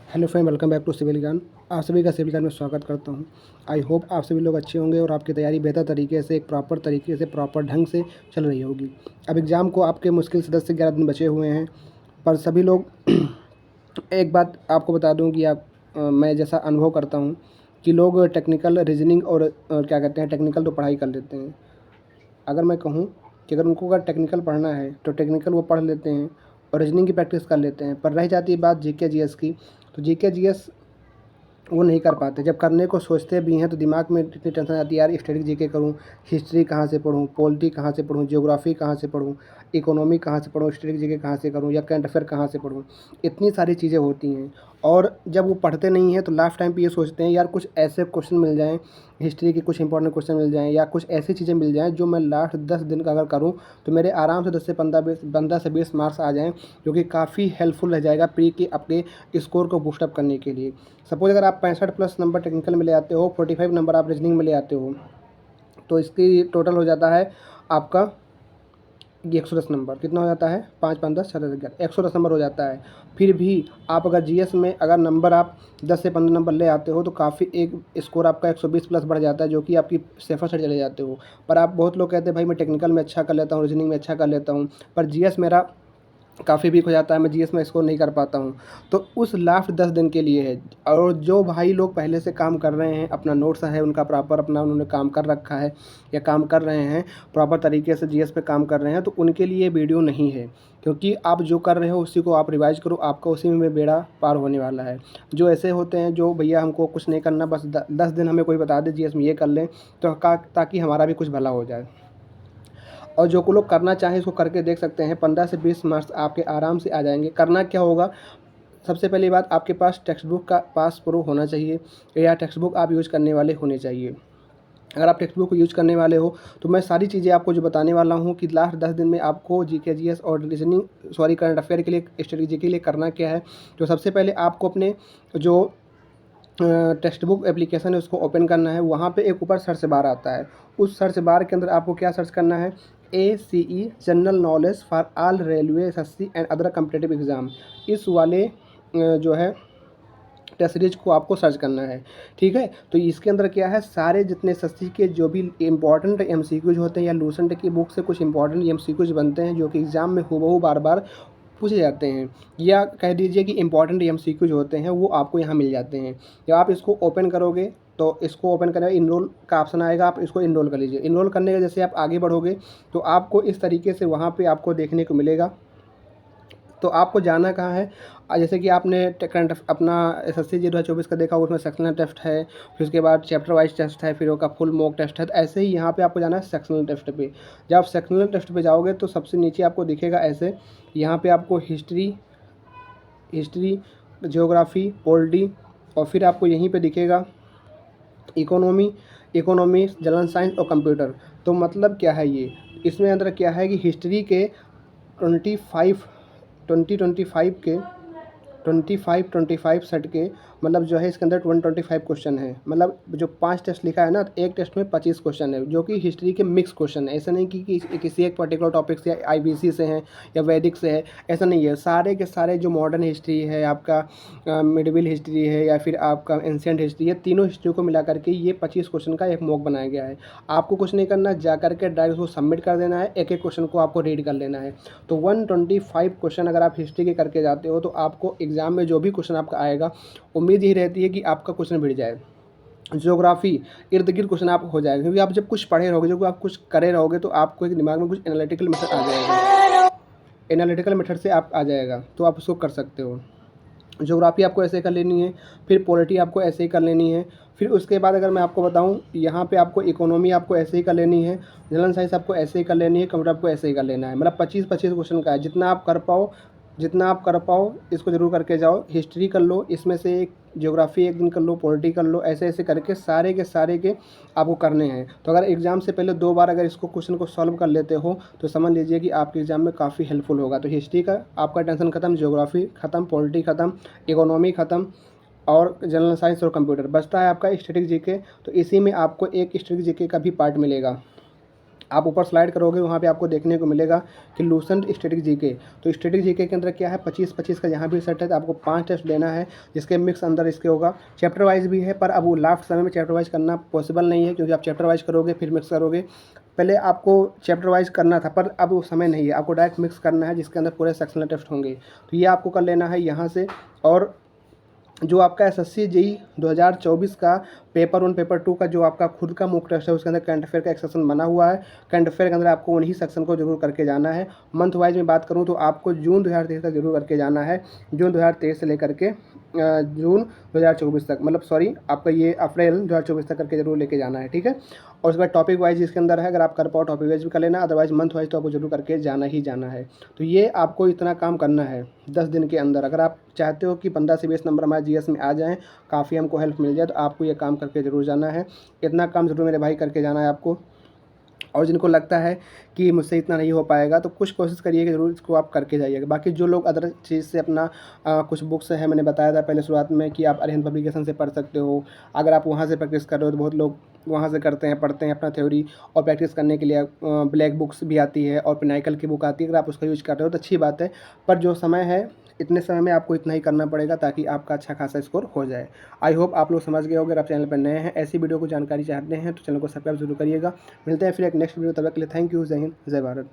Hello friend, welcome back to Civil Gyan. आप सभी का सिविल ज्ञान में स्वागत करता हूं। आई होप आप सभी लोग अच्छे होंगे और आपकी तैयारी बेहतर तरीके से, एक प्रॉपर तरीके से, प्रॉपर ढंग से चल रही होगी। अब एग्ज़ाम को आपके मुश्किल से 10 से 11 दिन बचे हुए हैं, पर सभी लोग एक बात आपको बता दूं कि मैं जैसा अनुभव करता हूं कि लोग टेक्निकल रीजनिंग और क्या कहते हैं, टेक्निकल तो पढ़ाई कर लेते हैं। अगर मैं कहूँ कि अगर उनको टेक्निकल पढ़ना है तो टेक्निकल वो पढ़ लेते हैं और रीजनिंग की प्रैक्टिस कर लेते हैं, पर रह जाती है बात जीके जीएस की। तो जीके जीएस वो नहीं कर पाते। जब करने को सोचते भी हैं तो दिमाग में इतनी टेंशन आती है, यार स्टैटिक जीके करूँ, हिस्ट्री कहाँ से पढूँ, पॉलिटी कहाँ से पढूँ, ज्योग्राफी कहाँ से पढूँ, इकोनॉमी कहाँ से पढूँ, स्टैटिक जीके कहाँ से करूँ या करंट अफेयर कहाँ से पढूँ। इतनी सारी चीज़ें होती हैं और जब वो पढ़ते नहीं हैं तो लास्ट टाइम पे ये सोचते हैं, यार कुछ ऐसे क्वेश्चन मिल जाएँ, हिस्ट्री के कुछ इंपॉर्टेंट क्वेश्चन मिल जाएँ या कुछ ऐसी चीज़ें मिल जाएँ जो मैं लास्ट 10 दिन का अगर करूँ तो मेरे आराम से 10 से 15 से 20 मार्क्स आ जाएँ, जो कि काफ़ी हेल्पफुल रह जाएगा प्री के आपके स्कोर को बूस्टअप करने के लिए। सपोज़ अगर आप 65+ नंबर टेक्निकल में ले आते हो, 45 नंबर आप रीजनिंग में ले आते हो, तो इसकी टोटल हो जाता है आपका ये 110 नंबर। कितना हो जाता है? 5 5 10 7 11 110 नंबर हो जाता है। फिर भी आप अगर जीएस में अगर नंबर आप 10 से 15 नंबर ले आते हो तो काफ़ी एक स्कोर आपका 120 प्लस बढ़ जाता है, जो कि आपकी सेफर साइड चले जाते हो। पर आप बहुत लोग कहते हैं भाई मैं टेक्निकल में अच्छा कर लेता हूँ, रीजनिंग में अच्छा कर लेता हूँ, पर जीएस मेरा काफ़ी वीक हो जाता है, मैं जीएस में स्कोर नहीं कर पाता हूँ। तो उस लास्ट 10 दिन के लिए है। और जो भाई लोग पहले से काम कर रहे हैं, अपना नोट्स है उनका प्रॉपर, अपना उन्होंने काम कर रखा है या काम कर रहे हैं प्रॉपर तरीके से, जीएस पे काम कर रहे हैं, तो उनके लिए वीडियो नहीं है। क्योंकि आप जो कर रहे हो उसी को आप रिवाइज़ करो, आपका उसी में बेड़ा पार होने वाला है। जो ऐसे होते हैं जो भैया हमको कुछ नहीं करना, बस 10 दिन हमें कोई बता दे जीएस में ये कर लें तो ताकि हमारा भी कुछ भला हो जाए। और जो को लोग करना चाहें इसको करके देख सकते हैं, 15 से 20 मार्क्स आपके आराम से आ जाएंगे। करना क्या होगा, सबसे पहली बात आपके पास टेक्स्ट बुक का पास प्रूफ होना चाहिए या टेक्स्ट बुक आप यूज़ करने वाले होने चाहिए। अगर आप टेक्स्ट बुक को यूज़ करने वाले हो तो मैं सारी चीज़ें आपको जो बताने वाला हूँ कि लास्ट 10 दिन में आपको जीके जीएस और रीजनिंग करंट अफेयर के लिए, स्ट्रेटजी के लिए करना क्या है। तो सबसे पहले आपको अपने जो टेक्स्ट बुक एप्लीकेशन है उसको ओपन करना है। वहाँ पे एक ऊपर सर्च बार आता है, उस सर्च बार के अंदर आपको क्या सर्च करना है, ACE general knowledge for all railway SSC and other competitive exam. इस वाले जो है टेस्ट सीरीज को आपको सर्च करना है। ठीक है, तो इसके अंदर क्या है, सारे जितने एसएससी के जो भी इम्पॉर्टेंट एमसीक्यूज होते हैं या लूसेंट की बुक से कुछ इंपॉर्टेंट एमसीक्यूज बनते हैं जो कि एग्ज़ाम में हूबहू बार बार पूछे जाते हैं, या कह दीजिए कि इंपॉर्टेंट एमसीक्यू जो होते हैं वो आपको यहाँ मिल जाते हैं। जब आप इसको ओपन करोगे तो इसको ओपन करने में इनरोल का ऑप्शन आएगा, आप इसको इनरोल कर लीजिए। इनरोल करने के जैसे आप आगे बढ़ोगे तो आपको इस तरीके से वहाँ पे आपको देखने को मिलेगा। तो आपको जाना कहाँ है, जैसे कि आपने करंट अपना एसएससी 2024 का देखा, उसमें सेक्शनल टेस्ट है, फिर उसके बाद चैप्टर वाइज टेस्ट है, फिर उसका फुल मॉक टेस्ट है। तो ऐसे ही यहाँ पे आपको जाना है सेक्शनल टेस्ट पे। जब आप सेक्शनल टेस्ट पे जाओगे तो सबसे नीचे आपको दिखेगा ऐसे, यहाँ पे आपको हिस्ट्री, ज्योग्राफी, पॉलिटी, और फिर आपको यहीं पे दिखेगा इकोनॉमी, जनरल साइंस और कंप्यूटर। तो मतलब क्या है ये, इसमें अंदर क्या है कि हिस्ट्री के 25 2025 के 25 सेट के, मतलब जो है इसके अंदर 125 क्वेश्चन है। मतलब जो 5 टेस्ट लिखा है ना, तो एक टेस्ट में 25 क्वेश्चन है, जो कि हिस्ट्री के मिक्स क्वेश्चन है। ऐसा नहीं कि किसी एक पर्टिकुलर टॉपिक से, आईबीसी से हैं या वैदिक से है, ऐसा नहीं है। सारे के सारे जो मॉडर्न हिस्ट्री है, आपका मिडिवल हिस्ट्री है या फिर आपका एंशिएंट हिस्ट्री है, तीनों हिस्ट्री को मिला करके ये 25 क्वेश्चन का एक मॉक बनाया गया है। आपको कुछ नहीं करना, जा करके डायरेक्ट उसको सबमिट कर देना है, एक एक क्वेश्चन को आपको रीड कर लेना है। तो 125 क्वेश्चन अगर आप हिस्ट्री के करके जाते हो तो आपको एग्जाम में जो भी क्वेश्चन आपका आएगा, उम्मीद यही रहती है कि आपका क्वेश्चन भिड़ जाए। ज्योग्राफी इर्द गिर्द क्वेश्चन आप हो जाएगा, क्योंकि आप जब कुछ पढ़े रहोगे, जब आप कुछ करे रहोगे तो आपको एक दिमाग में कुछ एनालिटिकल मेथड आ जाएगा, एनालिटिकल मेथड से आप आ जाएगा, तो आप उसको कर सकते हो। ज्योग्राफी आपको ऐसे कर लेनी है, फिर पॉलिटी आपको ऐसे ही कर लेनी है। फिर उसके बाद अगर मैं आपको बताऊं, यहाँ पे आपको इकोनॉमी आपको ऐसे ही कर लेनी है, जनरल साइंस आपको ऐसे ही कर लेनी है, कंप्यूटर आपको ऐसे ही कर लेना है। मतलब 25-25 क्वेश्चन का है, जितना आप कर पाओ इसको ज़रूर करके जाओ। हिस्ट्री कर लो, इसमें से एक ज्योग्राफी एक दिन कर लो, पॉलिटी कर लो, ऐसे ऐसे करके सारे के सारे के आपको करने हैं। तो अगर एग्ज़ाम से पहले 2 बार अगर इसको क्वेश्चन को सॉल्व कर लेते हो तो समझ लीजिए कि आपके एग्ज़ाम में काफ़ी हेल्पफुल होगा। तो हिस्ट्री का आपका टेंशन खत्म, ज्योग्राफी खत्म, पॉलिटी खत्म, इकोनॉमी खत्म, और जनरल साइंस और कंप्यूटर। बचता है आपका स्टैटिक जीके। तो इसी में आपको एक स्टैटिक जीके का भी पार्ट मिलेगा। आप ऊपर स्लाइड करोगे वहाँ पे आपको देखने को मिलेगा कि लूसेंट स्टैटिक जीके। तो स्टैटिक जीके के अंदर क्या है, 25-25 का यहाँ भी सेट है, तो आपको 5 टेस्ट देना है जिसके मिक्स अंदर इसके होगा। चैप्टर वाइज भी है, पर अब वो लास्ट समय में चैप्टर वाइज करना पॉसिबल नहीं है, क्योंकि आप चैप्टर वाइज करोगे फिर मिक्स करोगे। पहले आपको चैप्टर वाइज करना था, पर अब वो समय नहीं है, आपको डायरेक्ट मिक्स करना है जिसके अंदर पूरे सेक्शनल टेस्ट होंगे। तो ये आपको कर लेना है यहाँ से। और जो आपका एसएससी जेईई 2024 का पेपर 1 पेपर 2 का जो आपका खुद का मॉक टेस्ट है, उसके अंदर करंट अफेयर का एक सेक्शन बना हुआ है। करंट अफेयर के अंदर आपको उन्हीं सेक्शन को जरूर करके जाना है। मंथ वाइज में बात करूँ तो आपको जून 2023 तक जरूर करके जाना है। जून 2023 से लेकर के जून 2024 तक, मतलब सॉरी आपका ये अप्रैल 2024 तक करके जरूर लेके जाना है, ठीक है। और उसके बाद टॉपिक वाइज इसके अंदर है, अगर आप कर पाओ टॉपिक वाइज भी कर लेना, अदरवाइज मंथ वाइज तो आपको जरूर करके जाना ही जाना है। तो ये आपको इतना काम करना है 10 दिन के अंदर। अगर आप चाहते हो कि 15 से 20 नंबर हमारे जीएस में आ जाएँ, काफ़ी हमको हेल्प मिल जाए, तो आपको ये काम करके ज़रूर जाना है। इतना काम ज़रूर मेरे भाई करके जाना है आपको। और जिनको लगता है कि मुझसे इतना नहीं हो पाएगा, तो कुछ कोशिश करिए कि ज़रूर इसको आप करके जाइएगा। बाकी जो लोग अदर चीज़ से अपना कुछ बुक्स हैं, मैंने बताया था पहले शुरुआत में कि आप अरिहंत पब्लिकेशन से पढ़ सकते हो। अगर आप वहाँ से प्रैक्टिस कर रहे हो तो बहुत लोग वहाँ से करते हैं, पढ़ते हैं अपना थ्योरी। और प्रैक्टिस करने के लिए ब्लैक बुक्स भी आती है और पिनाइकल की बुक आती है, अगर आप उसका यूज़ कर रहे हो तो अच्छी बात है। पर जो समय है, इतने समय में आपको इतना ही करना पड़ेगा ताकि आपका अच्छा खासा स्कोर हो जाए। आई होप आप लोग समझ गए होंगे। अगर आप चैनल पर नए हैं, ऐसी वीडियो को जानकारी चाहते हैं तो चैनल को सब्सक्राइब जरूर करिएगा। मिलते हैं फिर एक नेक्स्ट वीडियो, तब तक के लिए थैंक यू। जय हिंद, जय भारत।